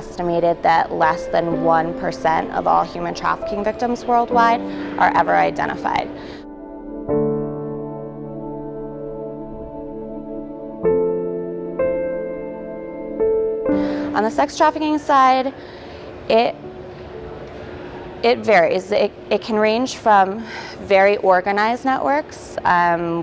estimated that less than 1% of all human trafficking victims worldwide are ever identified. On the sex trafficking side, it varies. It can range from very organized networks.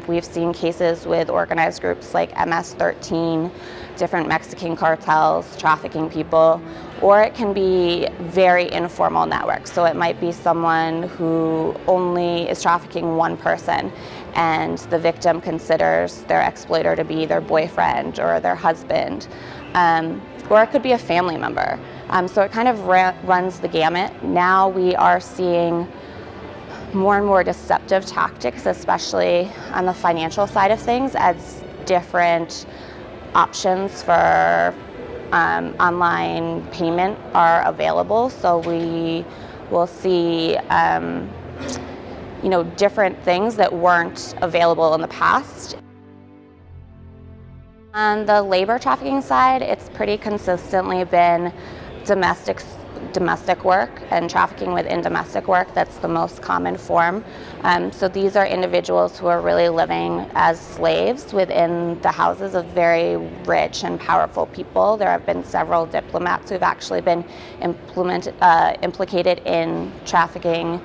We've seen cases with organized groups like MS-13, different Mexican cartels trafficking people, or it can be very informal networks. So it might be someone who only is trafficking one person, and the victim considers their exploiter to be their boyfriend or their husband. Or it could be a family member. So it kind of runs the gamut. Now we are seeing more and more deceptive tactics, especially on the financial side of things, as different options for online payment are available. So we will see different things that weren't available in the past. On the labor trafficking side, it's pretty consistently been domestic work and trafficking within domestic work. That's the most common form. So these are individuals who are really living as slaves within the houses of very rich and powerful people. There have been several diplomats who've actually been implicated in trafficking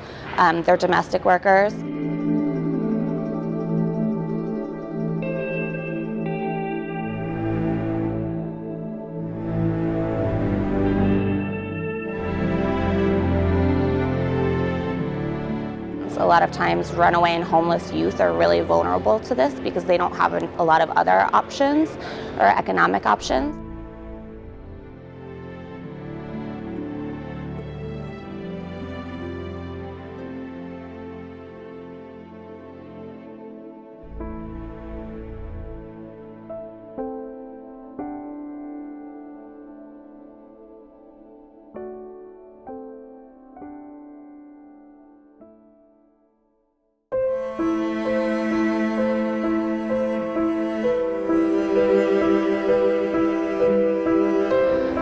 their domestic workers. A lot of times runaway and homeless youth are really vulnerable to this because they don't have a lot of other options or economic options.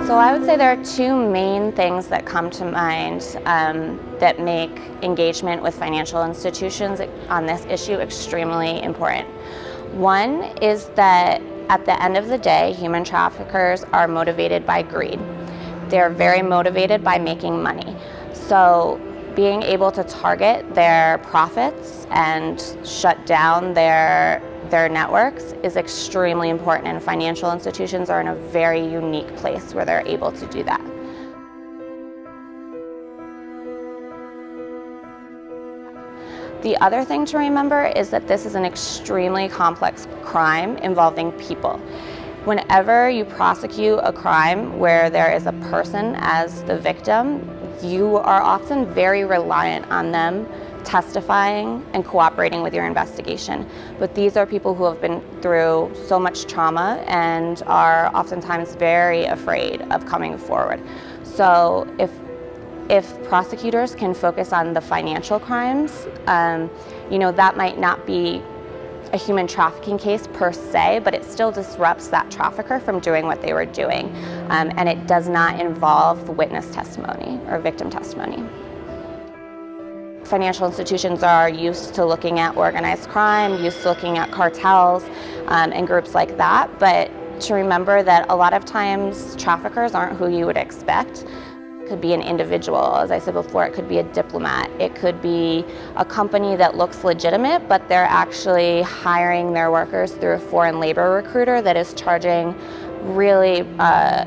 So I would say there are two main things that come to mind that make engagement with financial institutions on this issue extremely important. One is that at the end of the day, human traffickers are motivated by greed. They're very motivated by making money. So being able to target their profits and shut down their networks is extremely important, and financial institutions are in a very unique place where they're able to do that. The other thing to remember is that this is an extremely complex crime involving people. Whenever you prosecute a crime where there is a person as the victim, you are often very reliant on them testifying and cooperating with your investigation. But these are people who have been through so much trauma and are oftentimes very afraid of coming forward. So if prosecutors can focus on the financial crimes, that might not be a human trafficking case per se, but it still disrupts that trafficker from doing what they were doing. And it does not involve witness testimony or victim testimony. Financial institutions are used to looking at organized crime, used to looking at cartels and groups like that, but to remember that a lot of times traffickers aren't who you would expect. It could be an individual, as I said before, it could be a diplomat, it could be a company that looks legitimate, but they're actually hiring their workers through a foreign labor recruiter that is charging really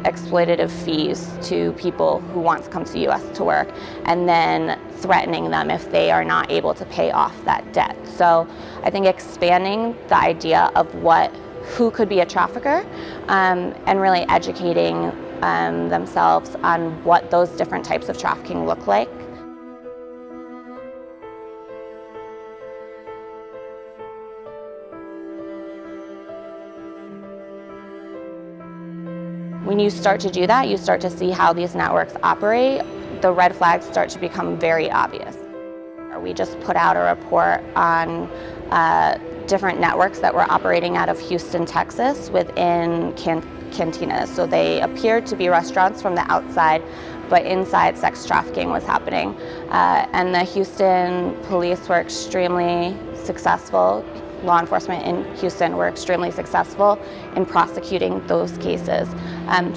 exploitative fees to people who want to come to the U.S. to work, and then threatening them if they are not able to pay off that debt. So I think expanding the idea of who could be a trafficker and really educating themselves on what those different types of trafficking look like. When you start to do that, you start to see how these networks operate. The red flags start to become very obvious. We just put out a report on different networks that were operating out of Houston, Texas within cantinas. So they appeared to be restaurants from the outside, but inside sex trafficking was happening. And the Houston police were extremely successful. Law enforcement in Houston were extremely successful in prosecuting those cases.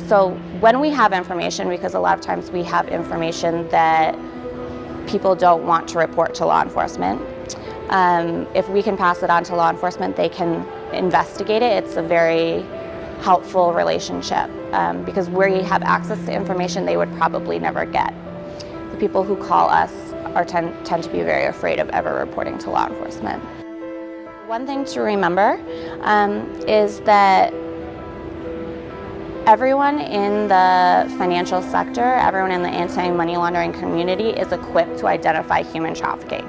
So when we have information, because a lot of times we have information that people don't want to report to law enforcement, if we can pass it on to law enforcement, they can investigate it. It's a very helpful relationship because we have access to information they would probably never get. The people who call us tend to be very afraid of ever reporting to law enforcement. One thing to remember is that everyone in the financial sector, everyone in the anti-money laundering community is equipped to identify human trafficking.